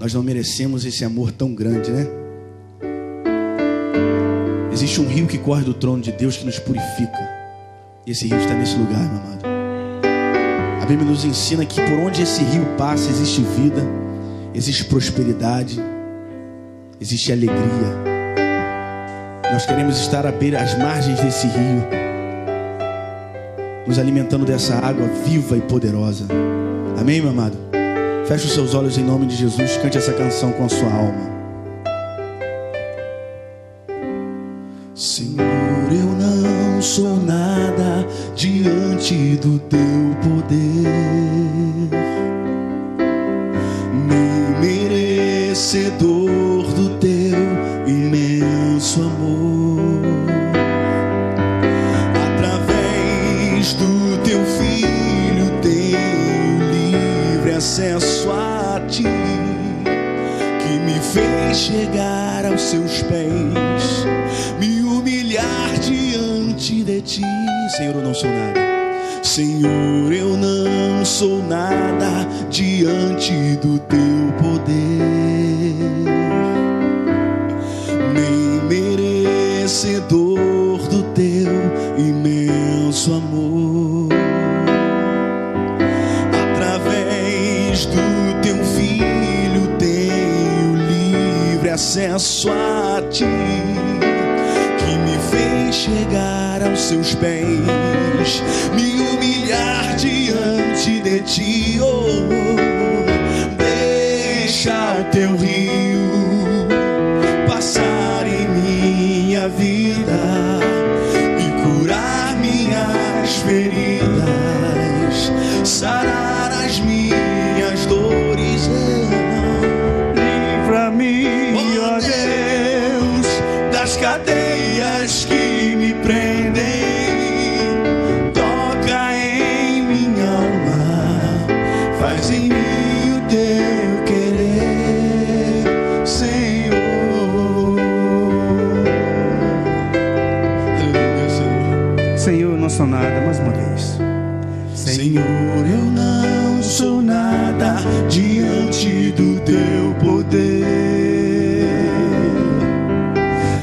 Nós não merecemos esse amor tão grande, né? Existe um rio que corre do trono de Deus que nos purifica. E esse rio está nesse lugar, meu amado. A Bíblia nos ensina que por onde esse rio passa existe vida, existe prosperidade, existe alegria. Nós queremos estar à beira, às margens desse rio, nos alimentando dessa água viva e poderosa. Amém, meu amado? Feche os seus olhos em nome de Jesus. Cante essa canção com a sua alma. Senhor, eu não sou nada diante do teu poder, nem merecedor do teu imenso amor. Através do teu Filho tenho livre acesso a ti, que me fez chegar aos seus pés, me humilhar diante de ti. Senhor, eu não sou nada. Senhor, eu não sou nada diante do teu poder, nem merecedor do teu imenso amor. Através do teu Filho tenho livre acesso a ti, que me fez chegar aos seus pés, me humilhar diante de ti. Oh, deixa teu rio passar em minha vida e curar minhas feridas, sarar as minhas dores. Livra-me, ó Deus, das cadeias que me prendem. Toca em minha alma, faz em mim o teu querer, Senhor. Aleluia, Senhor. Senhor, eu não sou nada, mais uma vez. Senhor, eu não sou nada diante do teu poder,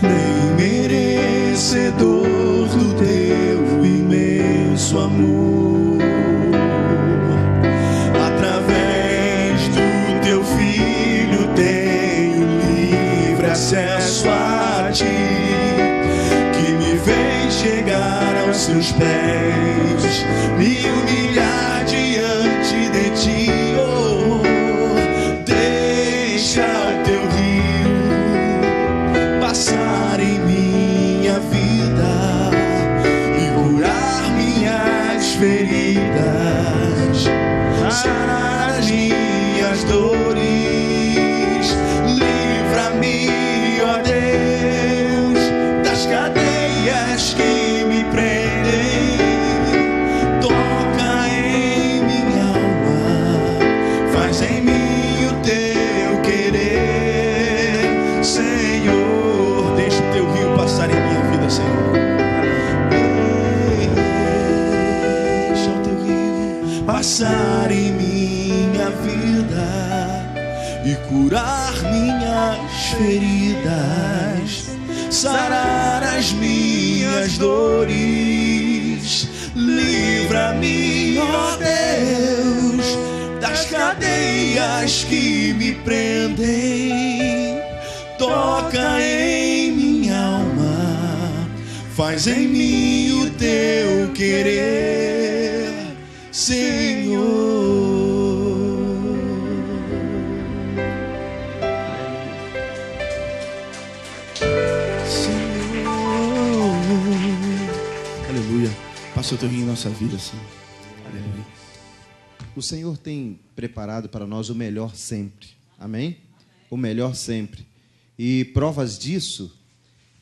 nem merecedor do teu imenso amor. Através do teu Filho tenho livre acesso a ti, que me fez chegar aos seus pés, me humilhar diante de ti. Oh, deixa teu rio passar em minha vida e curar minhas feridas, sarar as minhas dores. Livra-me, ó Deus, das cadeias que me prendem. Toca em minha alma, faz em mim o teu querer, Senhor. Deixa o teu rio passar em minha vida, Senhor. Deixa o teu rio passar em minha vida e curar minhas feridas, sarar as minhas dores. Livra-me, ó Deus, das cadeias que me prendem. Toca em minha alma, faz em mim o teu querer, Senhor. Aleluia. Passa o teu rio em nossa vida, Senhor. Aleluia. O Senhor tem preparado para nós o melhor sempre. Amém? O melhor sempre. E provas disso,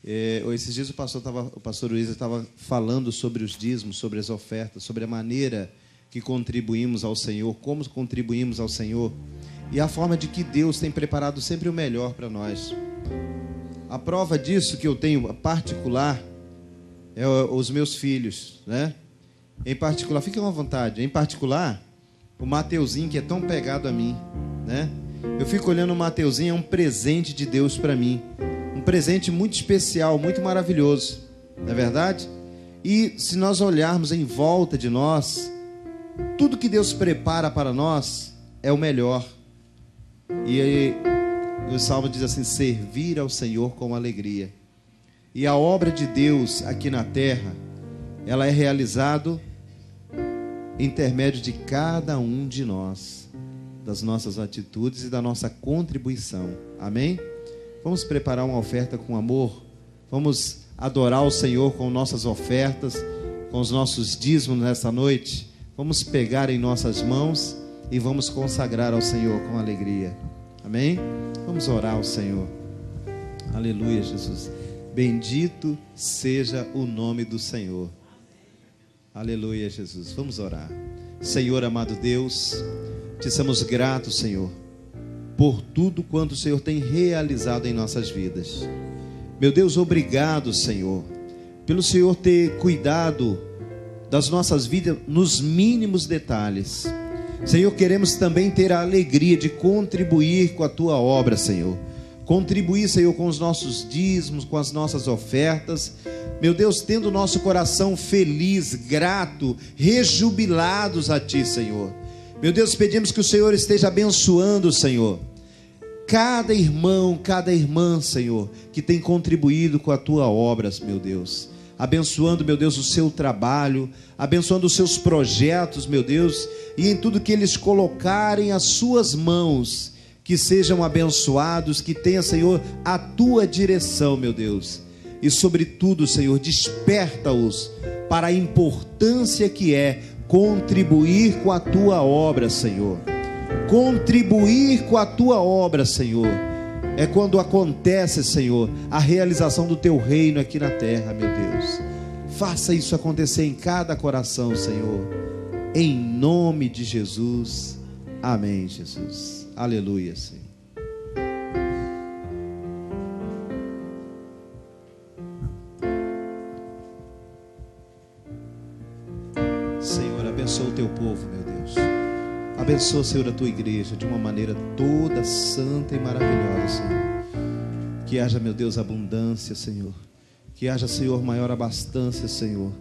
esses dias o pastor Luiz estava falando sobre os dízimos, sobre as ofertas, sobre a maneira que contribuímos ao Senhor, como contribuímos ao Senhor, e a forma de que Deus tem preparado sempre o melhor para nós. A prova disso que eu tenho particular é os meus filhos, né? Em particular, fiquem à vontade, em particular, o Mateuzinho, que é tão pegado a mim, né? Eu fico olhando o Mateuzinho, é um presente de Deus para mim. Um presente muito especial, muito maravilhoso. Não é verdade? E se nós olharmos em volta de nós, tudo que Deus prepara para nós é o melhor. E aí, o Salmo diz assim: servir ao Senhor com alegria. E a obra de Deus aqui na terra, ela é realizada em intermédio de cada um de nós, das nossas atitudes e da nossa contribuição. Amém? Vamos preparar uma oferta com amor. Vamos adorar o Senhor com nossas ofertas, com os nossos dízimos nessa noite. Vamos pegar em nossas mãos e vamos consagrar ao Senhor com alegria. Amém? Vamos orar ao Senhor. Aleluia, Jesus. Bendito seja o nome do Senhor. Aleluia, Jesus. Vamos orar. Senhor amado Deus, te somos gratos, Senhor, por tudo quanto o Senhor tem realizado em nossas vidas. Meu Deus, obrigado, Senhor, pelo Senhor ter cuidado das nossas vidas nos mínimos detalhes. Senhor, queremos também ter a alegria de contribuir com a tua obra, Senhor. Contribuir, Senhor, com os nossos dízimos, com as nossas ofertas. Meu Deus, tendo o nosso coração feliz, grato, rejubilados a Ti, Senhor. Meu Deus, pedimos que o Senhor esteja abençoando, Senhor, cada irmão, cada irmã, Senhor, que tem contribuído com a Tua obra, meu Deus. Abençoando, meu Deus, o seu trabalho, abençoando os seus projetos, meu Deus, e em tudo que eles colocarem as suas mãos, que sejam abençoados, que tenha, Senhor, a tua direção, meu Deus. E sobretudo, Senhor, desperta-os para a importância que é contribuir com a tua obra, Senhor. Contribuir com a tua obra, Senhor, é quando acontece, Senhor, a realização do teu reino aqui na terra, meu Deus. Faça isso acontecer em cada coração, Senhor, em nome de Jesus. Amém, Jesus. Aleluia, Senhor. Senhor, abençoa o teu povo, meu Deus. Abençoa, Senhor, a tua igreja de uma maneira toda santa e maravilhosa, Senhor. Que haja, meu Deus, abundância, Senhor. Que haja, Senhor, maior abastança, Senhor,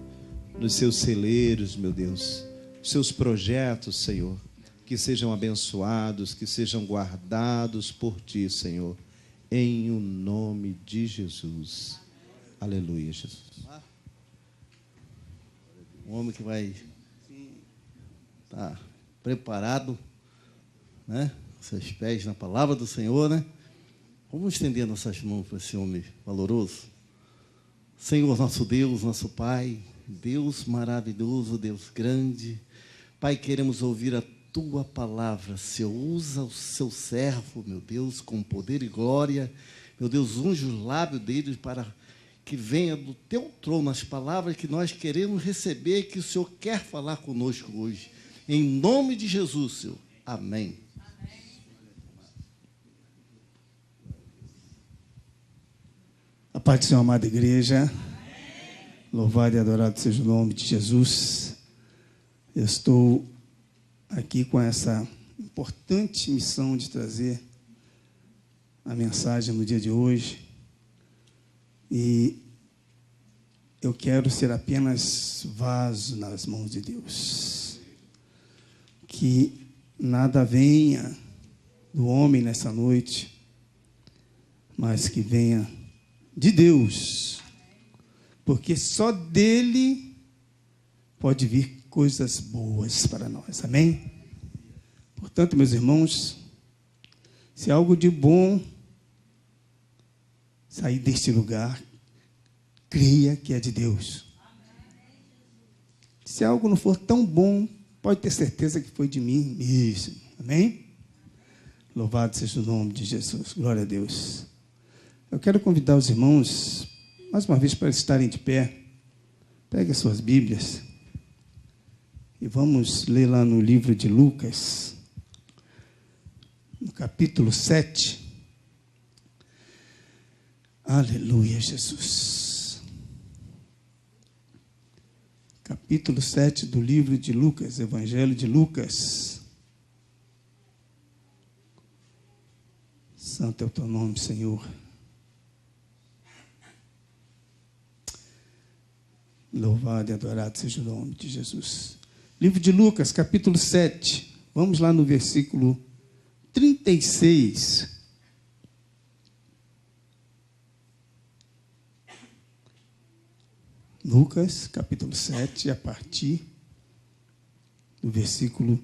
nos seus celeiros, meu Deus. Os seus projetos, Senhor, que sejam abençoados, que sejam guardados por Ti, Senhor, em o nome de Jesus. Aleluia, Jesus. Um homem que vai estar preparado, né? Seus pés na palavra do Senhor, né? Vamos estender nossas mãos para esse homem valoroso. Senhor, nosso Deus, nosso Pai, Deus maravilhoso, Deus grande. Pai, queremos ouvir a tua palavra. Senhor, usa o seu servo, meu Deus, com poder e glória. Meu Deus, unge os lábios dele para que venha do teu trono as palavras que nós queremos receber, que o Senhor quer falar conosco hoje. Em nome de Jesus, Senhor. Amém. A paz do Senhor, amada igreja. Louvado e adorado seja o nome de Jesus. Eu estou aqui com essa importante missão de trazer a mensagem no dia de hoje. E eu quero ser apenas vaso nas mãos de Deus. Que nada venha do homem nessa noite, mas que venha de Deus, porque só dele pode vir coisas boas para nós, amém? Portanto, meus irmãos, se algo de bom sair deste lugar, creia que é de Deus. Se algo não for tão bom, pode ter certeza que foi de mim mesmo, amém? Louvado seja o nome de Jesus, glória a Deus. Eu quero convidar os irmãos, mais uma vez, para estarem de pé. Pegue as suas Bíblias e vamos ler lá no livro de Lucas, no capítulo 7. Aleluia, Jesus. Capítulo 7 do livro de Lucas, Evangelho de Lucas. Santo é o teu nome, Senhor. Louvado e adorado seja o nome de Jesus. Livro de Lucas, capítulo 7. Vamos lá no versículo 36. Lucas, capítulo 7, a partir do versículo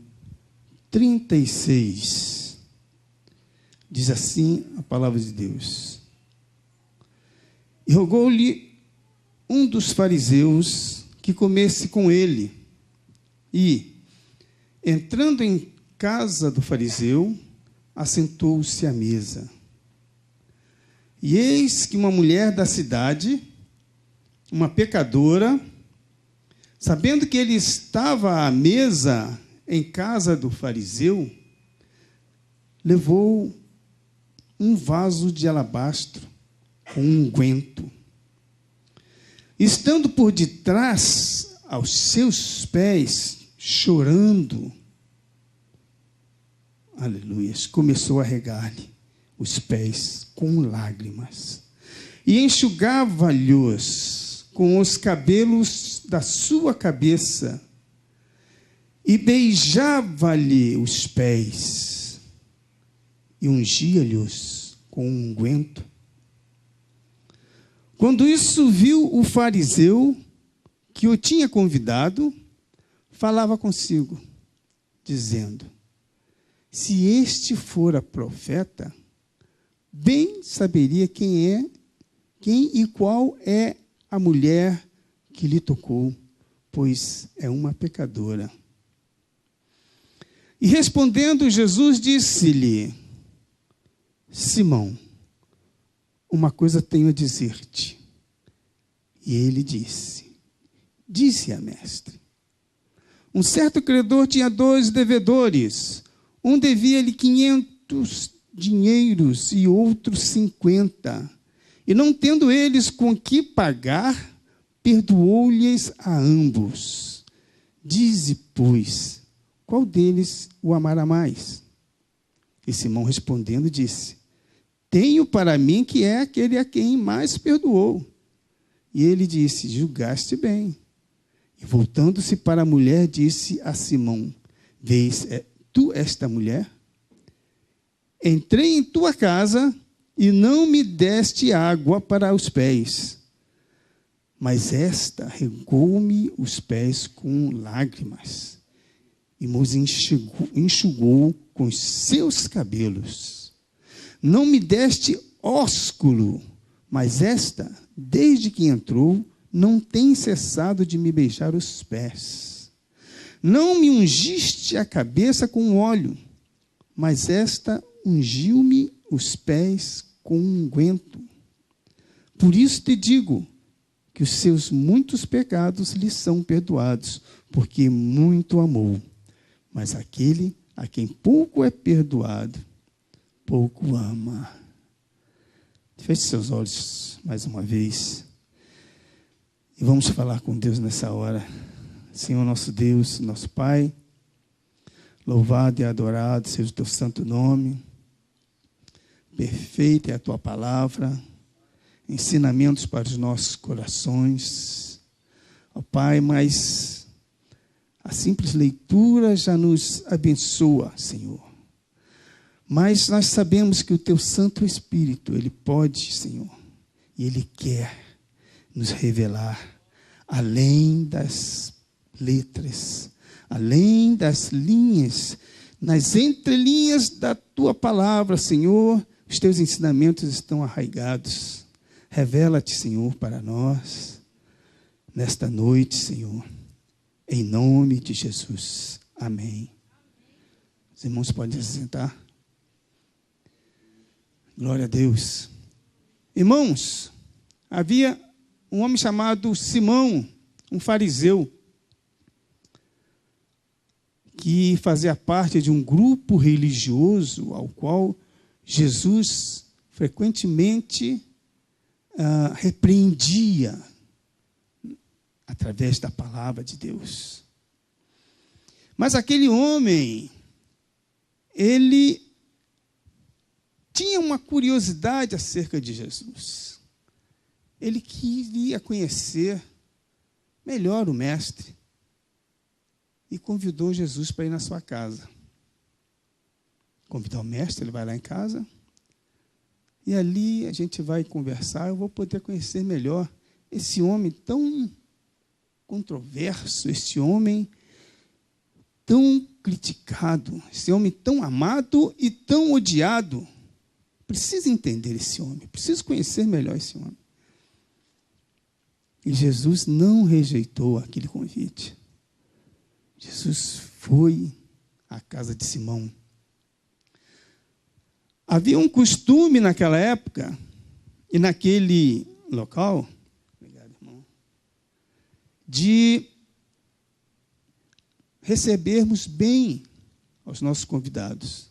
36. Diz assim a palavra de Deus. E rogou-lhe um dos fariseus que comesse com ele. E, entrando em casa do fariseu, assentou-se à mesa. E eis que uma mulher da cidade, uma pecadora, sabendo que ele estava à mesa em casa do fariseu, levou um vaso de alabastro com unguento. Estando por detrás aos seus pés, chorando, aleluias, começou a regar-lhe os pés com lágrimas e enxugava-lhes com os cabelos da sua cabeça e beijava-lhe os pés e ungia-lhes com um unguento. Quando isso viu o fariseu que o tinha convidado, falava consigo, dizendo: se este fora profeta, bem saberia quem e qual é a mulher que lhe tocou, pois é uma pecadora. E respondendo Jesus, disse-lhe: Simão, uma coisa tenho a dizer-te. E ele disse-a, mestre. Um certo credor tinha 2 devedores. Um devia-lhe 500 dinheiros e outro 50. E não tendo eles com que pagar, perdoou-lhes a ambos. Dize, pois, qual deles o amará mais? E Simão respondendo disse: tenho para mim que é aquele a quem mais perdoou. E ele disse: julgaste bem. E voltando-se para a mulher, disse a Simão: vês tu esta mulher? Entrei em tua casa e não me deste água para os pés, mas esta regou-me os pés com lágrimas e nos enxugou com os seus cabelos. Não me deste ósculo, mas esta, desde que entrou, não tem cessado de me beijar os pés. Não me ungiste a cabeça com óleo, mas esta ungiu-me os pés com unguento. Por isso te digo que os seus muitos pecados lhe são perdoados, porque muito amou. Mas aquele a quem pouco é perdoado, pouco ama. Feche seus olhos mais uma vez e vamos falar com Deus nessa hora. Senhor nosso Deus, nosso Pai, louvado e adorado seja o teu santo nome. Perfeita é a tua palavra, ensinamentos para os nossos corações. Ó Pai, mas a simples leitura já nos abençoa, Senhor. Mas nós sabemos que o teu Santo Espírito, ele pode, Senhor, e ele quer nos revelar além das letras, além das linhas, nas entrelinhas da tua palavra, Senhor, os teus ensinamentos estão arraigados. Revela-te, Senhor, para nós, nesta noite, Senhor, em nome de Jesus. Amém. Os irmãos podem se sentar. Glória a Deus. Irmãos, havia um homem chamado Simão, um fariseu, que fazia parte de um grupo religioso ao qual Jesus frequentemente repreendia através da palavra de Deus. Mas aquele homem, ele tinha uma curiosidade acerca de Jesus. Ele queria conhecer melhor o Mestre e convidou Jesus para ir na sua casa. Convidar o Mestre, ele vai lá em casa e ali a gente vai conversar, eu vou poder conhecer melhor esse homem tão controverso, esse homem tão criticado, esse homem tão amado e tão odiado. Preciso entender esse homem, preciso conhecer melhor esse homem. E Jesus não rejeitou aquele convite. Jesus foi à casa de Simão. Havia um costume naquela época e naquele local, obrigado, irmão, de recebermos bem aos nossos convidados.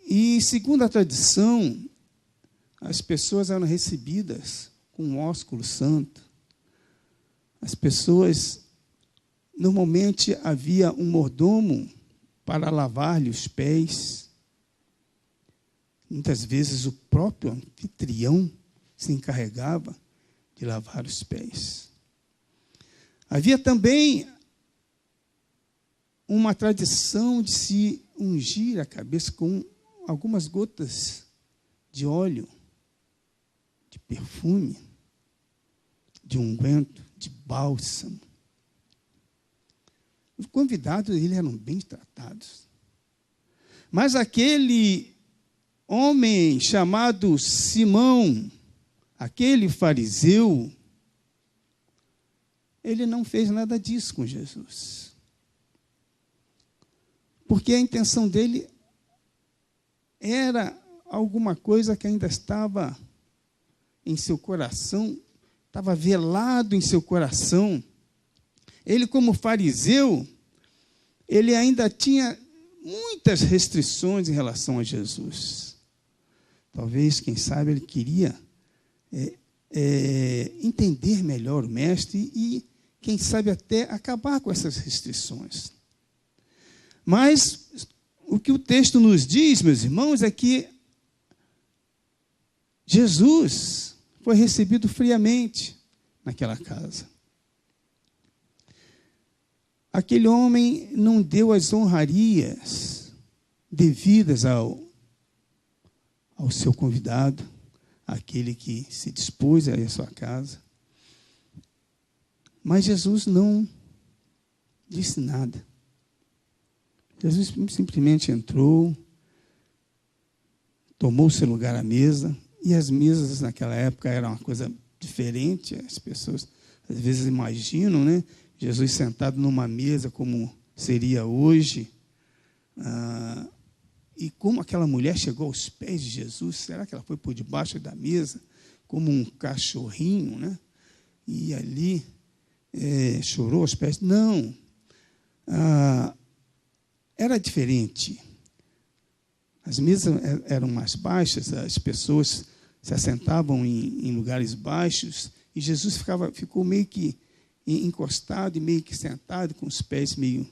E, segundo a tradição, as pessoas eram recebidas com um ósculo santo. As pessoas, normalmente, havia um mordomo para lavar-lhe os pés. Muitas vezes o próprio anfitrião se encarregava de lavar os pés. Havia também uma tradição de se ungir a cabeça com algumas gotas de óleo, de perfume, de unguento, de bálsamo. Os convidados eles eram bem tratados. Mas aquele homem chamado Simão, aquele fariseu, ele não fez nada disso com Jesus. Porque a intenção dele era alguma coisa que ainda estava em seu coração, estava velado em seu coração. Ele, como fariseu, ele ainda tinha muitas restrições em relação a Jesus. Talvez, quem sabe, ele queria entender melhor o Mestre e, quem sabe, até acabar com essas restrições. Mas o que o texto nos diz, meus irmãos, é que Jesus foi recebido friamente naquela casa. Aquele homem não deu as honrarias devidas ao seu convidado, aquele que se dispôs a ir à sua casa. Mas Jesus não disse nada. Jesus simplesmente entrou, tomou seu lugar à mesa, e as mesas naquela época eram uma coisa diferente. As pessoas às vezes imaginam, né, Jesus sentado numa mesa como seria hoje. E como aquela mulher chegou aos pés de Jesus? Será que ela foi por debaixo da mesa como um cachorrinho, né? E ali chorou aos pés? Não. Era diferente. As mesas eram mais baixas, as pessoas se assentavam em lugares baixos, e Jesus ficou meio que encostado e meio que sentado, com os pés meio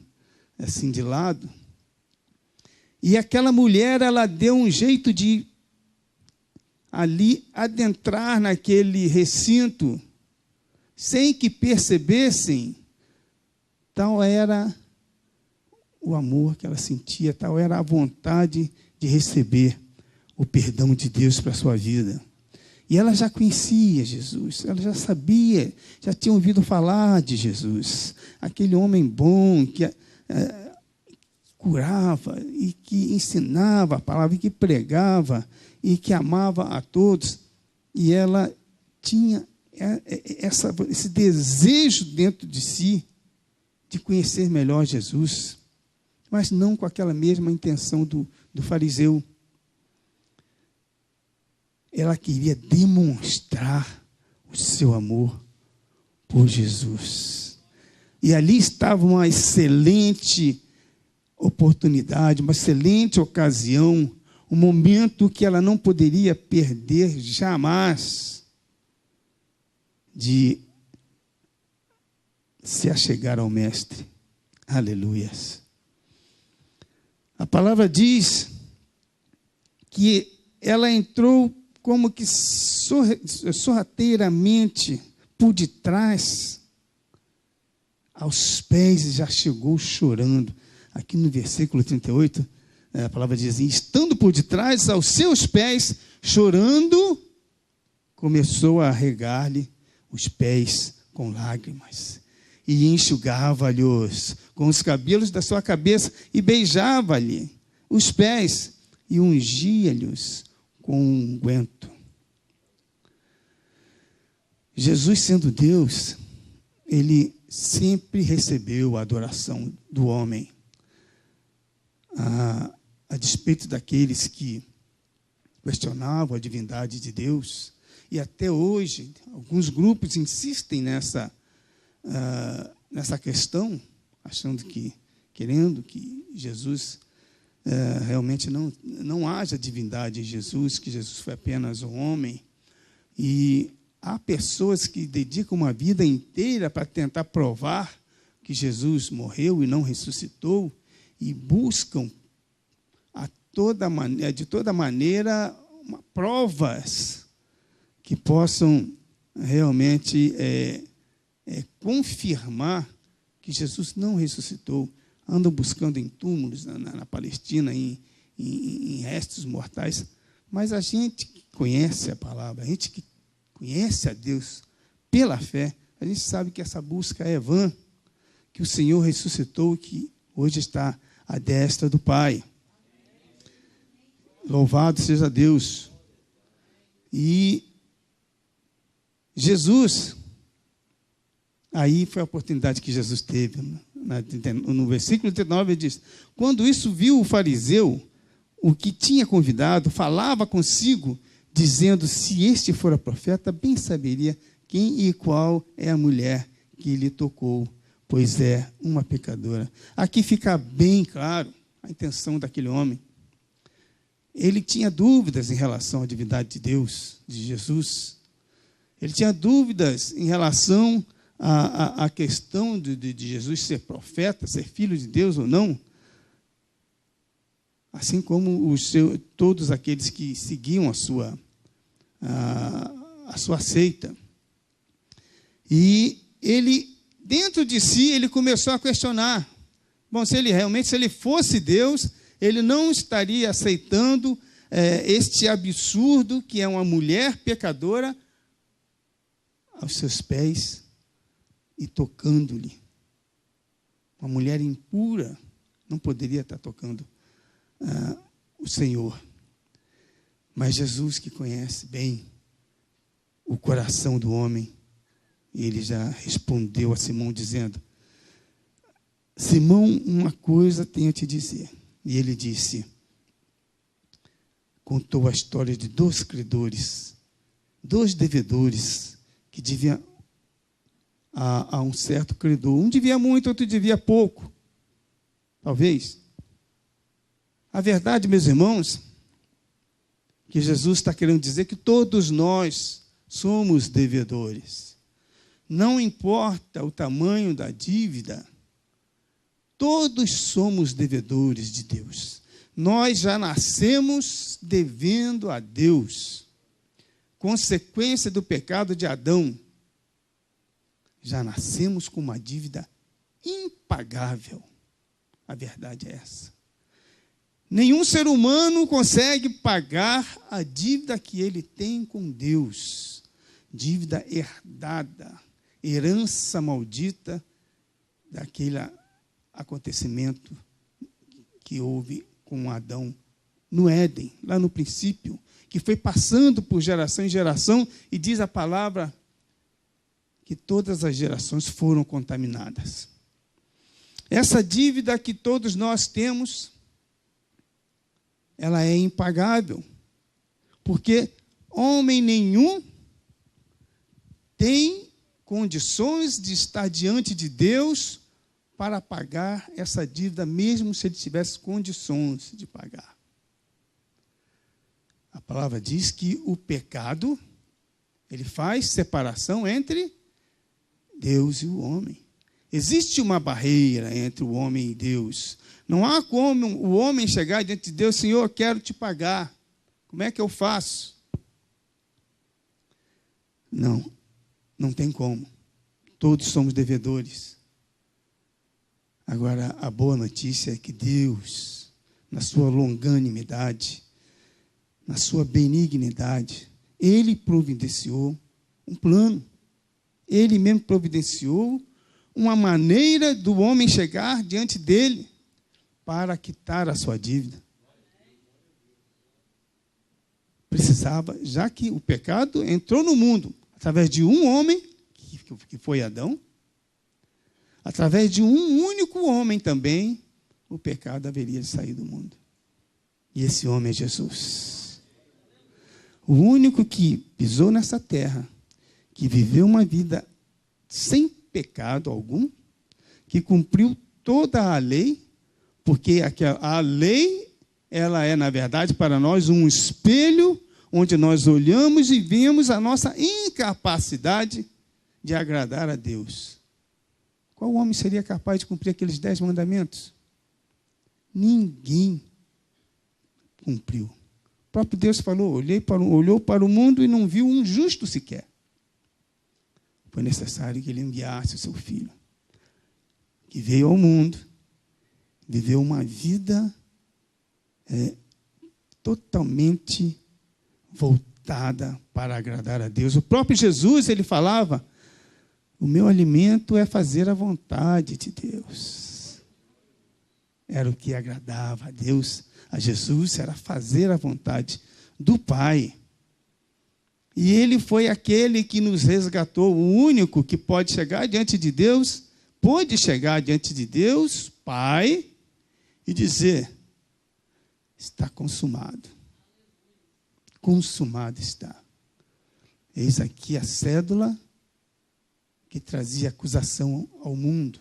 assim de lado. E aquela mulher, ela deu um jeito de ali adentrar naquele recinto, sem que percebessem. Tal era o amor que ela sentia, tal era a vontade de receber o perdão de Deus para a sua vida. E ela já conhecia Jesus, ela já sabia, já tinha ouvido falar de Jesus. Aquele homem bom que curava e que ensinava a palavra, e que pregava e que amava a todos. E ela tinha esse desejo dentro de si de conhecer melhor Jesus, mas não com aquela mesma intenção do fariseu. Ela queria demonstrar o seu amor por Jesus. E ali estava uma excelente oportunidade, uma excelente ocasião, um momento que ela não poderia perder jamais, de se achegar ao Mestre. Aleluias. A palavra diz que ela entrou como que sorrateiramente por detrás, aos pés, e já chegou chorando. Aqui no versículo 38, a palavra diz assim: estando por detrás, aos seus pés, chorando, começou a regar-lhe os pés com lágrimas, e enxugava-lhes com os cabelos da sua cabeça, e beijava-lhe os pés, e ungia-lhes com um unguento. Jesus, sendo Deus, ele sempre recebeu a adoração do homem, a despeito daqueles que questionavam a divindade de Deus. E até hoje, alguns grupos insistem nessa questão, querendo que Jesus realmente não haja divindade em Jesus, que Jesus foi apenas um homem. E há pessoas que dedicam uma vida inteira para tentar provar que Jesus morreu e não ressuscitou, e buscam de toda maneira provas que possam realmente confirmar que Jesus não ressuscitou. Andam buscando em túmulos na Palestina, em restos mortais. Mas a gente que conhece a palavra, a gente que conhece a Deus pela fé, a gente sabe que essa busca é vã, que o Senhor ressuscitou, que hoje está à destra do Pai. Louvado seja Deus. E Jesus, aí foi a oportunidade que Jesus teve. No versículo 39 ele diz: quando isso viu o fariseu, o que tinha convidado, falava consigo, dizendo: se este fora profeta, bem saberia quem e qual é a mulher que lhe tocou, pois é uma pecadora. Aqui fica bem claro a intenção daquele homem. Ele tinha dúvidas em relação à divindade de Deus, de Jesus. Ele tinha dúvidas em relação à questão de Jesus ser profeta, ser filho de Deus ou não. Assim como todos aqueles que seguiam a sua seita. E ele, dentro de si, ele começou a questionar. Bom, se ele fosse Deus, ele não estaria aceitando este absurdo que é uma mulher pecadora aos seus pés e tocando-lhe. Uma mulher impura não poderia estar tocando o Senhor. Mas Jesus, que conhece bem o coração do homem, ele já respondeu a Simão dizendo: Simão, uma coisa tenho a te dizer. E ele disse, contou a história de 2 credores, 2 devedores, que deviam a um certo credor. Um devia muito, outro devia pouco. Talvez. A verdade, meus irmãos, que Jesus está querendo dizer que todos nós somos devedores. Não importa o tamanho da dívida, todos somos devedores de Deus. Nós já nascemos devendo a Deus. Consequência do pecado de Adão. Já nascemos com uma dívida impagável. A verdade é essa. Nenhum ser humano consegue pagar a dívida que ele tem com Deus. Dívida herdada, herança maldita daquele acontecimento que houve com Adão no Éden, lá no princípio, que foi passando por geração em geração, e diz a palavra que todas as gerações foram contaminadas. Essa dívida que todos nós temos, ela é impagável, porque homem nenhum tem condições de estar diante de Deus para pagar essa dívida, mesmo se ele tivesse condições de pagar. A palavra diz que o pecado, ele faz separação entre Deus e o homem. Existe uma barreira entre o homem e Deus. Não há como o homem chegar diante de Deus: Senhor, eu quero te pagar. Como é que eu faço? Não tem como. Todos somos devedores. Agora, a boa notícia é que Deus, na sua longanimidade, na sua benignidade, Ele providenciou um plano. Ele mesmo providenciou uma maneira do homem chegar diante dele para quitar a sua dívida. Precisava, já que o pecado entrou no mundo através de um homem, que foi Adão, através de um único homem também, o pecado haveria de sair do mundo. E esse homem é Jesus. O único que pisou nessa terra, que viveu uma vida sem pecado algum, que cumpriu toda a lei, porque a lei, ela é, na verdade, para nós um espelho onde nós olhamos e vemos a nossa incapacidade de agradar a Deus. Qual homem seria capaz de cumprir aqueles 10 mandamentos? Ninguém cumpriu. O próprio Deus falou, olhou para o mundo e não viu um justo sequer. Foi necessário que ele enviasse o seu filho, que veio ao mundo, viveu uma vida totalmente voltada para agradar a Deus. O próprio Jesus, ele falava, o meu alimento é fazer a vontade de Deus. Era o que agradava a Deus, a Jesus, era fazer a vontade do Pai. E ele foi aquele que nos resgatou, o único que pode chegar diante de Deus, pôde chegar diante de Deus, Pai, e dizer, está consumado. Consumado está. Eis aqui a cédula que trazia acusação ao mundo.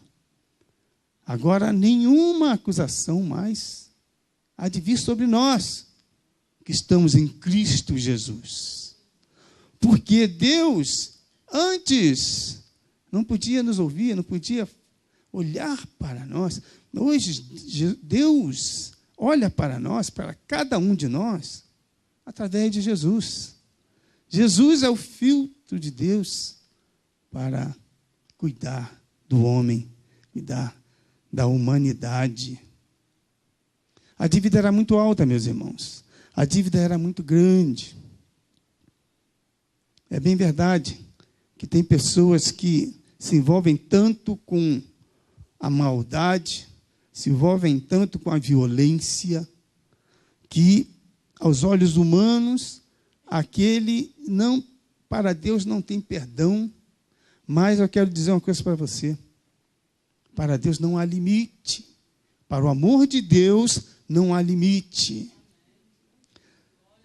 Agora, nenhuma acusação mais há de vir sobre nós, que estamos em Cristo Jesus. Porque Deus, antes, não podia nos ouvir, não podia olhar para nós. Hoje, Deus olha para nós, para cada um de nós, através de Jesus. Jesus é o filtro de Deus para cuidar do homem, cuidar da humanidade. A dívida era muito alta, meus irmãos. A dívida era muito grande. É bem verdade que tem pessoas que se envolvem tanto com a maldade, se envolvem tanto com a violência, que, aos olhos humanos, aquele não, para Deus não tem perdão. Mas eu quero dizer uma coisa para você. Para Deus não há limite. Para o amor de Deus não há limite.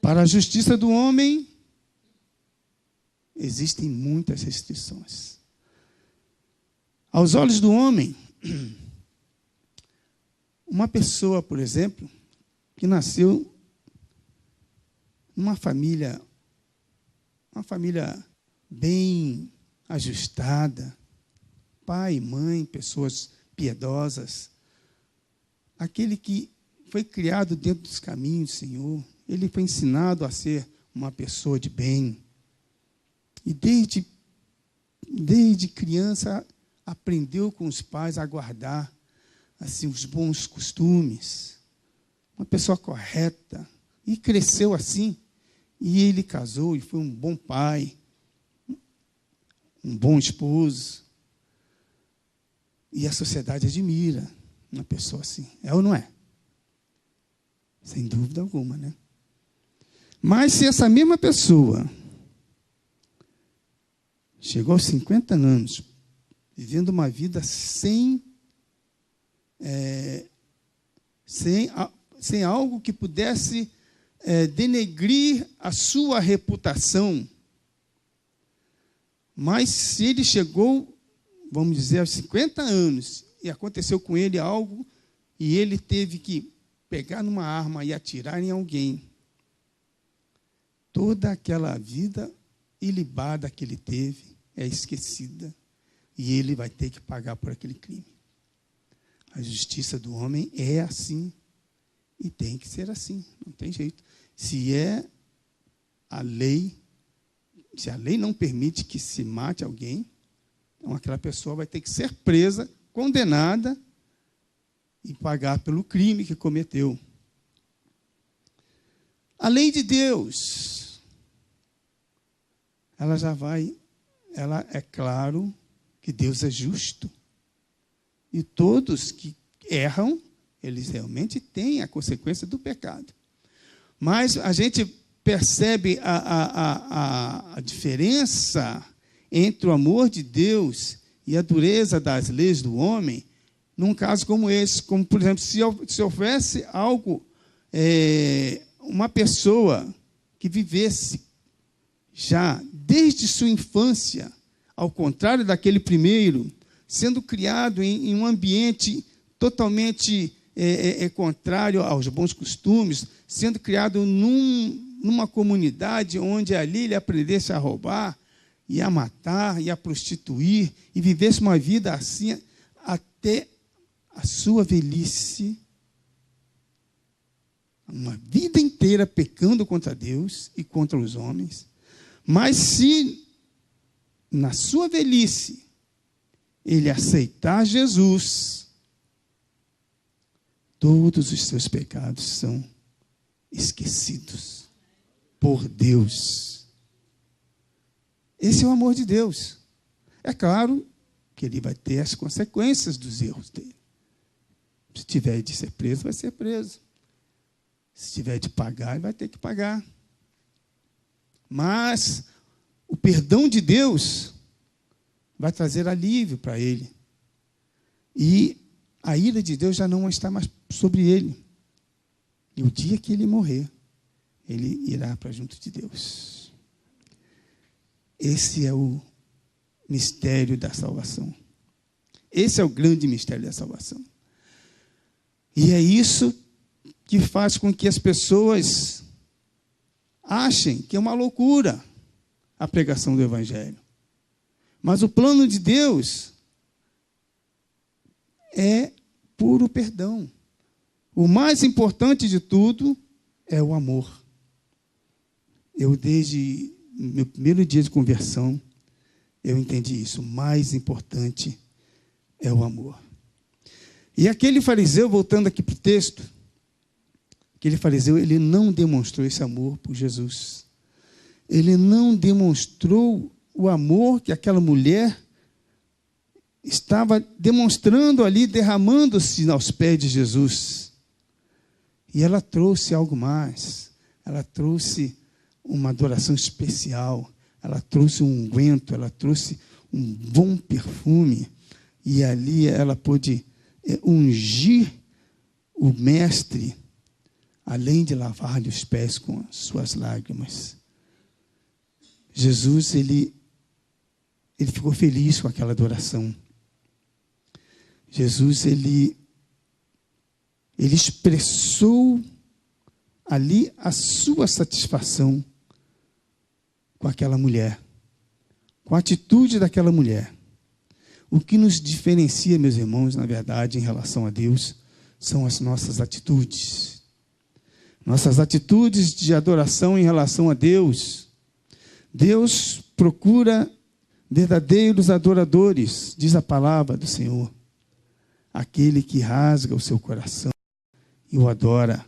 Para a justiça do homem, existem muitas restrições. Aos olhos do homem, uma pessoa, por exemplo, que nasceu numa família bem ajustada, pai, mãe, pessoas piedosas, aquele que foi criado dentro dos caminhos do Senhor, ele foi ensinado a ser uma pessoa de bem. E desde criança aprendeu com os pais a guardar assim, os bons costumes. Uma pessoa correta. E cresceu assim. E ele casou e foi um bom pai, um bom esposo. E a sociedade admira uma pessoa assim. É ou não é? Sem dúvida alguma, né? Mas se essa mesma pessoa chegou aos 50 anos, vivendo uma vida sem algo que pudesse denegrir a sua reputação. Mas se ele chegou, vamos dizer, aos 50 anos, e aconteceu com ele algo, e ele teve que pegar numa arma e atirar em alguém, toda aquela vida ilibada que ele teve é esquecida, e ele vai ter que pagar por aquele crime. A justiça do homem é assim, e tem que ser assim, não tem jeito. Se é a lei, se a lei não permite que se mate alguém, então aquela pessoa vai ter que ser presa, condenada e pagar pelo crime que cometeu. A lei de Deus, ela é claro que Deus é justo. E todos que erram, eles realmente têm a consequência do pecado. Mas a gente percebe a diferença entre o amor de Deus e a dureza das leis do homem num caso como esse. Como, por exemplo, se houvesse algo, uma pessoa que vivesse já desde sua infância, ao contrário daquele primeiro, sendo criado em um ambiente totalmente contrário aos bons costumes, sendo criado numa comunidade onde ali ele aprendesse a roubar, e a matar, e a prostituir, e vivesse uma vida assim até a sua velhice, uma vida inteira pecando contra Deus e contra os homens. Mas se na sua velhice ele aceitar Jesus, todos os seus pecados são esquecidos por Deus. Esse é o amor de Deus. É claro que ele vai ter as consequências dos erros dele. Se tiver de ser preso, vai ser preso. Se tiver de pagar, ele vai ter que pagar. Mas o perdão de Deus vai trazer alívio para ele. E a ira de Deus já não está mais sobre ele. E o dia que ele morrer, ele irá para junto de Deus. Esse é o mistério da salvação. Esse é o grande mistério da salvação. E é isso que faz com que as pessoas achem que é uma loucura a pregação do Evangelho. Mas o plano de Deus é puro perdão. O mais importante de tudo é o amor. Eu, desde meu primeiro dia de conversão, eu entendi isso. O mais importante é o amor. E aquele fariseu, voltando aqui para o texto, aquele fariseu, ele não demonstrou esse amor por Jesus. Ele não demonstrou o amor que aquela mulher estava demonstrando ali, derramando-se aos pés de Jesus. E ela trouxe algo mais. Ela trouxe uma adoração especial. Ela trouxe um unguento, ela trouxe um bom perfume. E ali ela pôde ungir o mestre, além de lavar-lhe os pés com as suas lágrimas. Jesus, ele ficou feliz com aquela adoração. Jesus, ele expressou ali a sua satisfação com aquela mulher, com a atitude daquela mulher. O que nos diferencia, meus irmãos, na verdade, em relação a Deus, são as nossas atitudes. Nossas atitudes de adoração em relação a Deus. Deus procura verdadeiros adoradores, diz a palavra do Senhor. Aquele que rasga o seu coração e o adora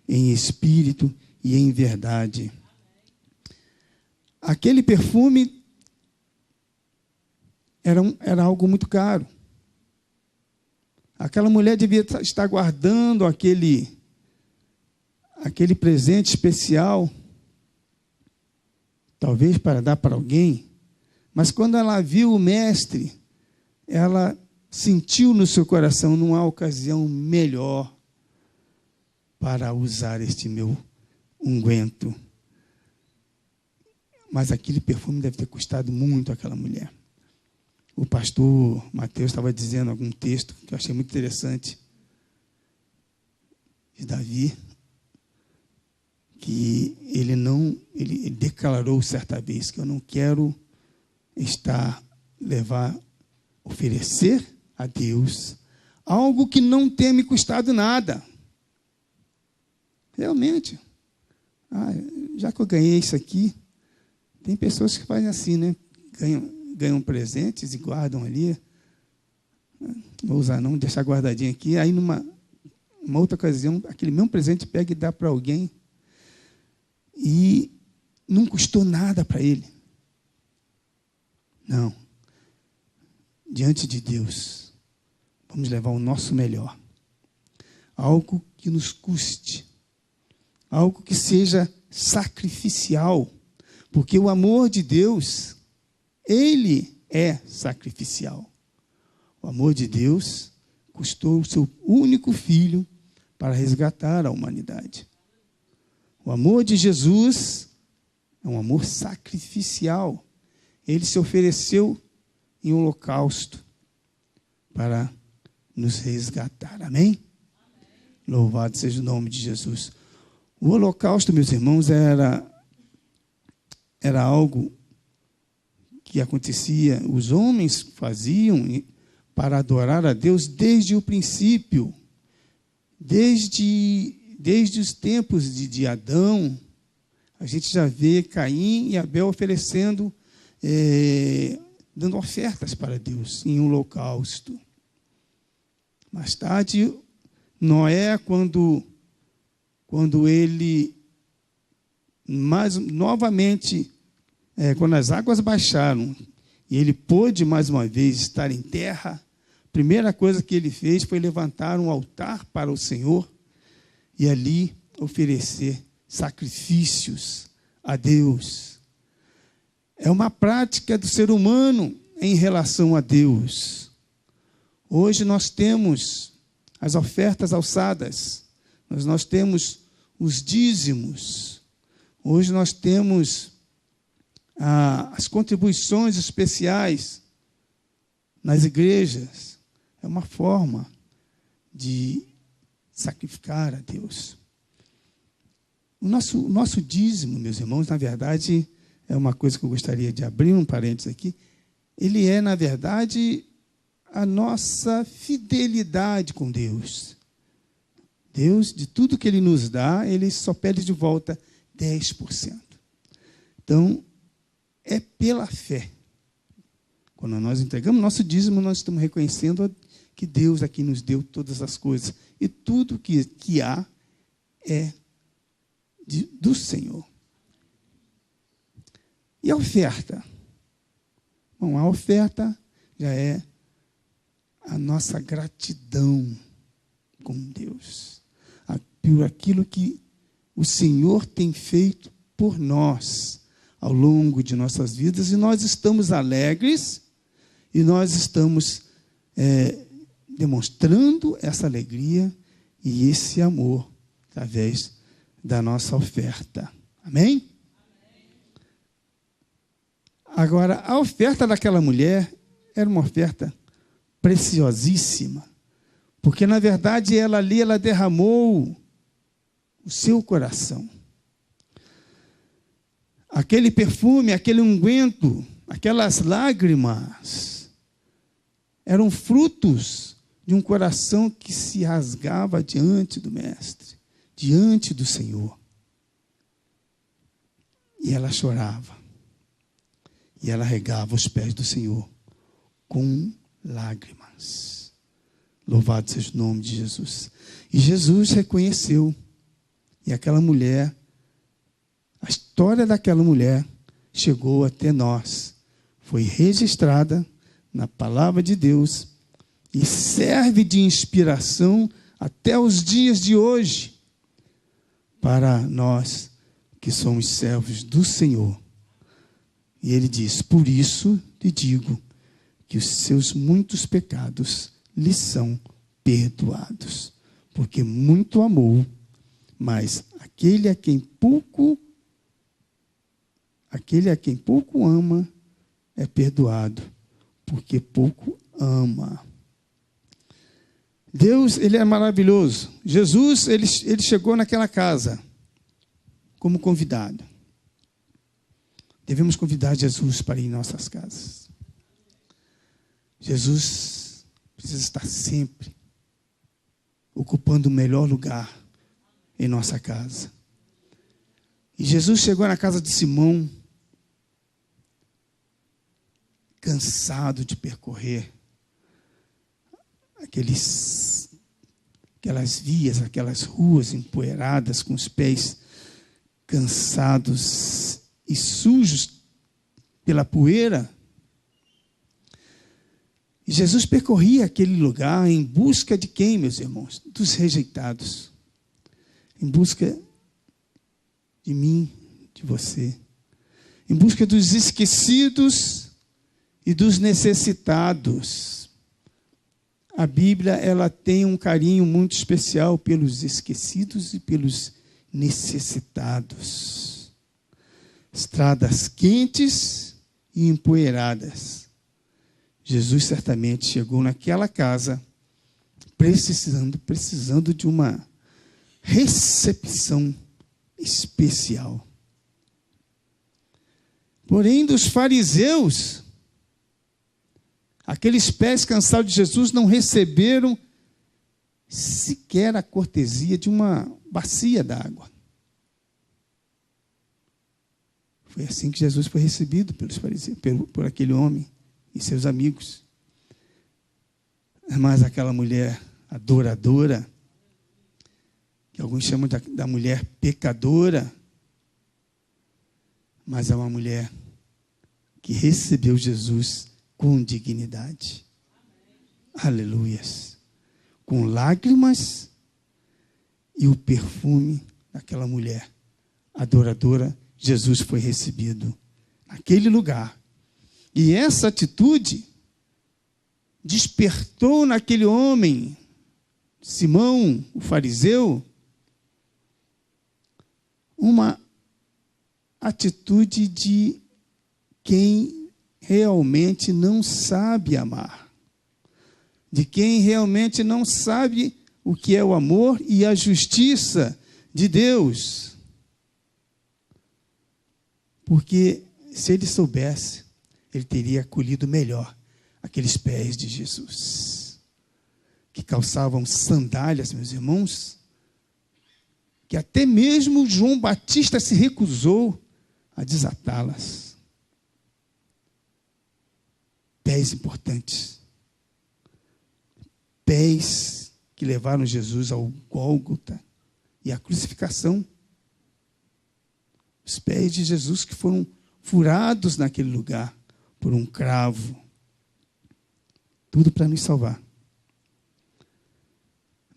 em espírito e em verdade. Aquele perfume era algo muito caro. Aquela mulher devia estar guardando aquele presente especial, talvez para dar para alguém, mas quando ela viu o mestre, ela sentiu no seu coração, não há ocasião melhor para usar este meu unguento. Mas aquele perfume deve ter custado muito àquela mulher. O pastor Mateus estava dizendo algum texto que eu achei muito interessante, de Davi, que ele declarou certa vez que eu não quero oferecer a Deus algo que não tenha me custado nada. Realmente, já que eu ganhei isso aqui, tem pessoas que fazem assim, né? Ganham presentes e guardam ali. Não vou usar não, deixar guardadinho aqui. Aí, numa outra ocasião, aquele mesmo presente pega e dá para alguém. E não custou nada para ele. Não. Diante de Deus, vamos levar o nosso melhor. Algo que nos custe. Algo que seja sacrificial. Porque o amor de Deus, ele é sacrificial. O amor de Deus custou o seu único filho para resgatar a humanidade. O amor de Jesus é um amor sacrificial. Ele se ofereceu em holocausto para nos resgatar. Amém? Louvado seja o nome de Jesus. O holocausto, meus irmãos, era algo que acontecia, os homens faziam para adorar a Deus desde o princípio, desde os tempos de Adão. A gente já vê Caim e Abel oferecendo, dando ofertas para Deus em holocausto. Mais tarde, Noé, quando ele novamente, quando as águas baixaram e ele pôde mais uma vez estar em terra, a primeira coisa que ele fez foi levantar um altar para o Senhor e ali oferecer sacrifícios a Deus. É uma prática do ser humano em relação a Deus. Hoje nós temos as ofertas alçadas, nós temos os dízimos, hoje nós temos as contribuições especiais nas igrejas. É uma forma de sacrificar a Deus. O nosso dízimo, meus irmãos, na verdade, é uma coisa que eu gostaria de abrir um parênteses aqui. Ele é, na verdade, a nossa fidelidade com Deus. Deus, de tudo que Ele nos dá, Ele só pede de volta 10%. Então, é pela fé. Quando nós entregamos nosso dízimo, nós estamos reconhecendo que Deus aqui nos deu todas as coisas. E tudo que há é do Senhor. E a oferta? Bom, a oferta já é a nossa gratidão com Deus. Por aquilo que o Senhor tem feito por nós ao longo de nossas vidas. E nós estamos alegres e nós estamos demonstrando essa alegria e esse amor através da nossa oferta. Amém? Agora, a oferta daquela mulher era uma oferta preciosíssima, porque, na verdade, ela derramou o seu coração. Aquele perfume, aquele unguento, aquelas lágrimas, eram frutos de um coração que se rasgava diante do Mestre, diante do Senhor. E ela chorava. E ela regava os pés do Senhor com lágrimas. Louvado seja o nome de Jesus. E Jesus reconheceu. E aquela mulher, a história daquela mulher chegou até nós. Foi registrada na palavra de Deus e serve de inspiração até os dias de hoje para nós que somos servos do Senhor. E ele diz: por isso te digo que os seus muitos pecados lhe são perdoados, porque muito amou, mas aquele a quem pouco ama é perdoado, porque pouco ama. Deus, ele é maravilhoso. Jesus, ele chegou naquela casa como convidado. Devemos convidar Jesus para ir em nossas casas. Jesus precisa estar sempre ocupando o melhor lugar em nossa casa. E Jesus chegou na casa de Simão, cansado de percorrer aquelas vias, aquelas ruas empoeiradas, com os pés cansados e sujos pela poeira. E Jesus percorria aquele lugar em busca de quem, meus irmãos? Dos rejeitados. Em busca de mim, de você. Em busca dos esquecidos e dos necessitados. A Bíblia, ela tem um carinho muito especial pelos esquecidos e pelos necessitados. Estradas quentes e empoeiradas. Jesus certamente chegou naquela casa precisando de uma recepção especial. Porém, dos fariseus, aqueles pés cansados de Jesus não receberam sequer a cortesia de uma bacia d'água. Foi assim que Jesus foi recebido pelos fariseus, por aquele homem e seus amigos. Mas aquela mulher adoradora, que alguns chamam da mulher pecadora, mas é uma mulher que recebeu Jesus com dignidade. Aleluias. Com lágrimas e o perfume daquela mulher adoradora, Jesus foi recebido naquele lugar. E essa atitude despertou naquele homem, Simão, o fariseu, uma atitude de quem realmente não sabe amar, de quem realmente não sabe o que é o amor e a justiça de Deus. Porque se ele soubesse, ele teria acolhido melhor aqueles pés de Jesus, que calçavam sandálias, meus irmãos, que até mesmo João Batista se recusou a desatá-las. Pés importantes. Pés que levaram Jesus ao Gólgota e à crucificação. Os pés de Jesus que foram furados naquele lugar por um cravo. Tudo para nos salvar.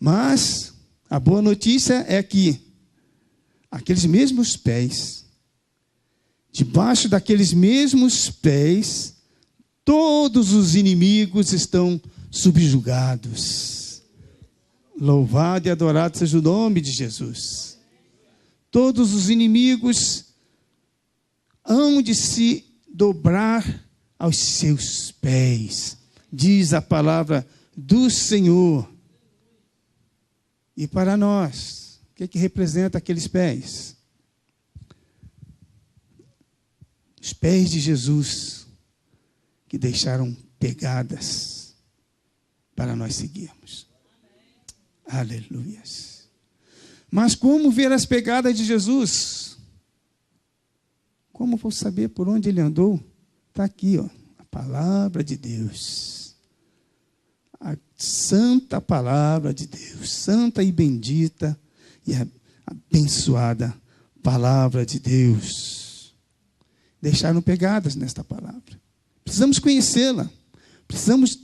Mas a boa notícia é que aqueles mesmos pés, debaixo daqueles mesmos pés, todos os inimigos estão subjugados. Louvado e adorado seja o nome de Jesus. Todos os inimigos hão de se dobrar aos seus pés, diz a palavra do Senhor. E para nós, o que representa aqueles pés? Os pés de Jesus, que deixaram pegadas para nós seguirmos. Aleluias. Mas como ver as pegadas de Jesus? Como vou saber por onde ele andou? Está aqui, ó, a palavra de Deus. A santa palavra de Deus. Santa e bendita e abençoada palavra de Deus. Deixaram pegadas nesta palavra. Precisamos conhecê-la. Precisamos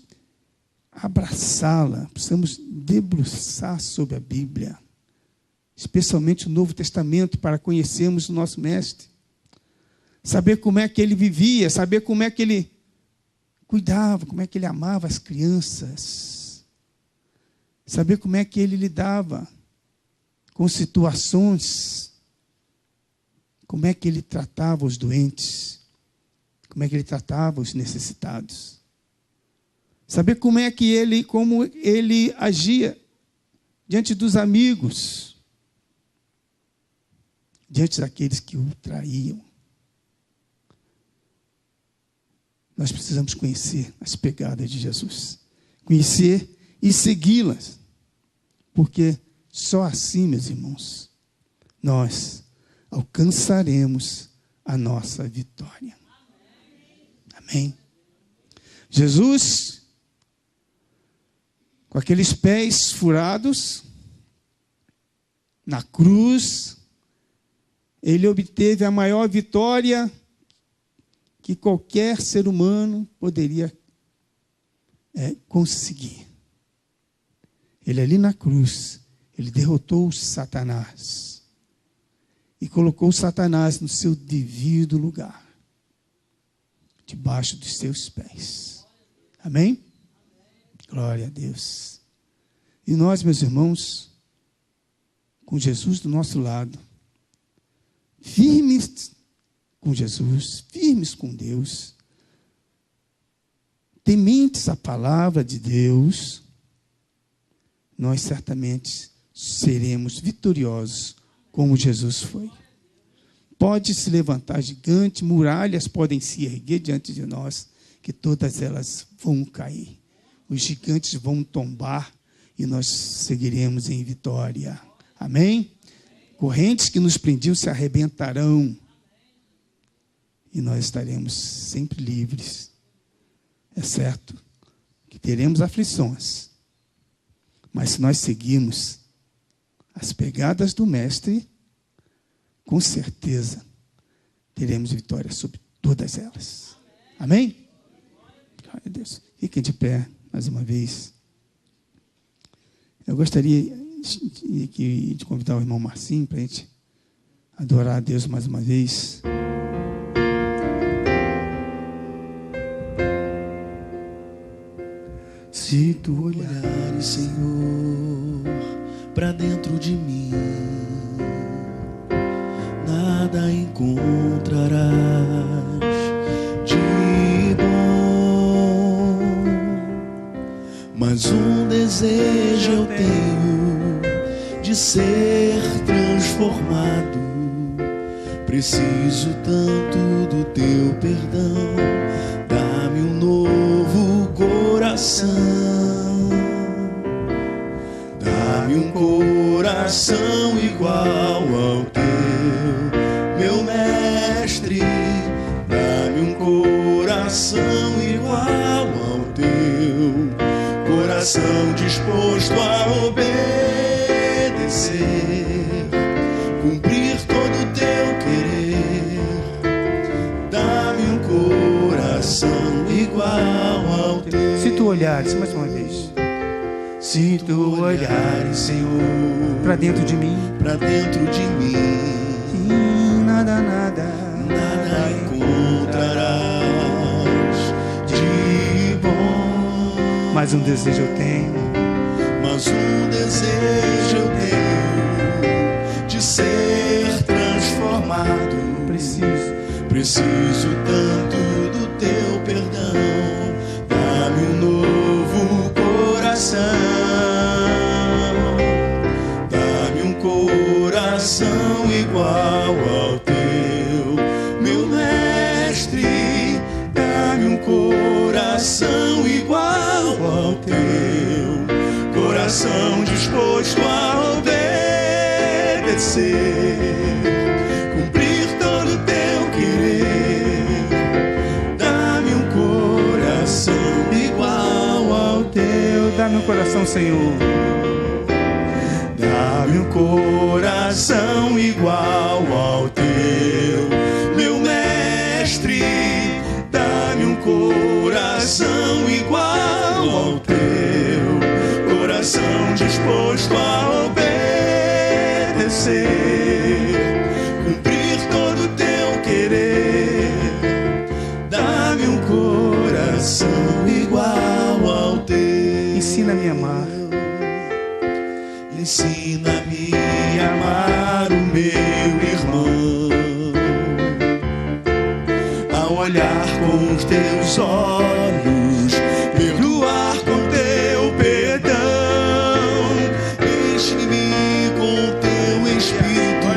abraçá-la. Precisamos debruçar sobre a Bíblia. Especialmente o Novo Testamento, para conhecermos o nosso Mestre. Saber como é que ele vivia, saber como é que ele cuidava, como é que ele amava as crianças. Saber como é que ele lidava com situações. Como é que ele tratava os doentes. Como é que ele tratava os necessitados. Saber como ele agia diante dos amigos. Diante daqueles que o traíam. Nós precisamos conhecer as pegadas de Jesus. Conhecer e segui-las. Porque só assim, meus irmãos, nós alcançaremos a nossa vitória. Amém? Jesus, com aqueles pés furados, na cruz, ele obteve a maior vitória que qualquer ser humano poderia conseguir. Ele ali na cruz, ele derrotou Satanás e colocou Satanás no seu devido lugar, debaixo dos seus pés. Amém? Glória a Deus. E nós, meus irmãos, com Jesus do nosso lado, firmes com Jesus, firmes com Deus, tementes a palavra de Deus, nós certamente seremos vitoriosos como Jesus foi. Pode se levantar gigante, muralhas podem se erguer diante de nós, que todas elas vão cair. Os gigantes vão tombar e nós seguiremos em vitória. Amém? Correntes que nos prendiam se arrebentarão e nós estaremos sempre livres. É certo que teremos aflições, mas se nós seguirmos as pegadas do Mestre, com certeza teremos vitória sobre todas elas. Amém? Glória a Deus. Fiquem de pé mais uma vez. Eu gostaria de convidar o irmão Marcinho para a gente adorar a Deus mais uma vez. Se tu olhares, Senhor, para dentro de mim, nada encontrarás de bom, mas um desejo eu tenho de ser transformado. Preciso tanto do teu perdão, dá-me um novo coração, dá-me um coração igual ao teu, meu mestre, dá-me um coração igual ao teu, coração disposto a obedecer, cumprir todo o teu querer, dá-me um coração igual ao teu. Se tu olhares, mais uma vez. Se tu olhares, Senhor, Para dentro de mim, e nada encontrarás de bom. mas um desejo eu tenho, Mas um desejo eu tenho de ser transformado. Preciso tanto do teu perdão, dá-me um novo coração, dá-me um coração igual ao teu, meu mestre, dá-me um coração igual ao teu, coração disposto a obedecer, cumprir todo o teu querer, dá-me um coração igual ao teu. dá meu coração, Senhor. Dá-me um coração igual ao teu, meu mestre, dá-me um coração igual ao teu, coração disposto a obedecer, cumprir todo o teu querer, dá-me um coração igual ao teu. Ensina-me a amar, ensina-me a amar o meu irmão, a olhar com os teus olhos, perdoar com teu perdão, enche-me com teu espírito,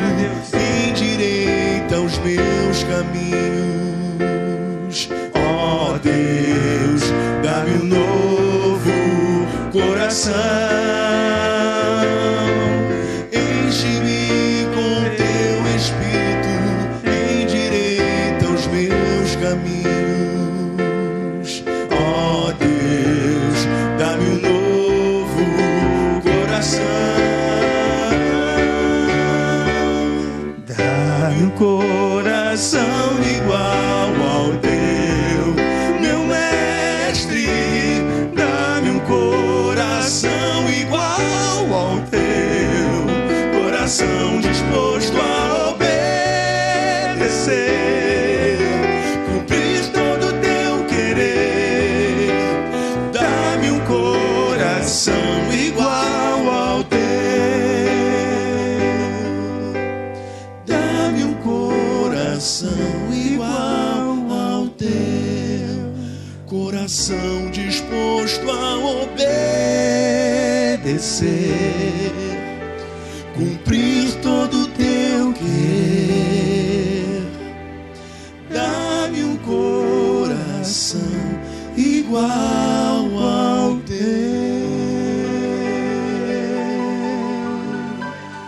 endireita os meus caminhos, ó Deus, dá-me um novo coração, enche-me com teu espírito, Dá-me um coração igual ao teu, meu mestre. Dá-me um coração igual ao teu, coração disposto a obedecer, cumprir todo o teu querer. Dá-me um coração igual ao teu. Dá-me um coração igual ao teu, coração disposto a obedecer, cumprir todo o teu querer. Dá-me um coração igual ao teu.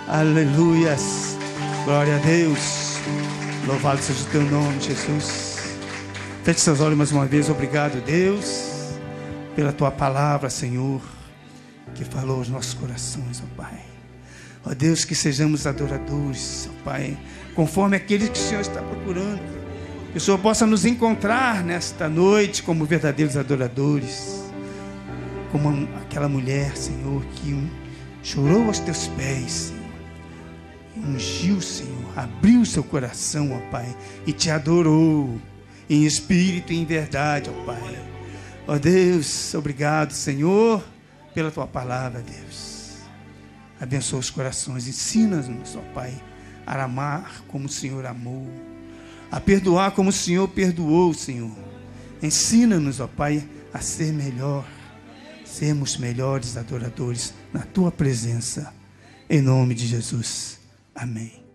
Aleluias. Glória a Deus. Louvado seja o teu nome, Jesus. Feche seus olhos mais uma vez. Obrigado, Deus, pela tua palavra, Senhor, que falou aos nossos corações, ó Pai. Ó Deus, que sejamos adoradores, ó Pai, conforme aqueles que o Senhor está procurando. Que o Senhor possa nos encontrar nesta noite como verdadeiros adoradores, como aquela mulher, Senhor, que chorou aos teus pés, Senhor, ungiu, Senhor, abriu seu coração, ó Pai, e te adorou em espírito e em verdade, ó Pai. Ó Deus, obrigado, Senhor, pela tua palavra, Deus. Abençoa os corações, ensina-nos, ó Pai, a amar como o Senhor amou, a perdoar como o Senhor perdoou, Senhor. Ensina-nos, ó Pai, a ser melhor, sermos melhores adoradores na tua presença, em nome de Jesus. Amém.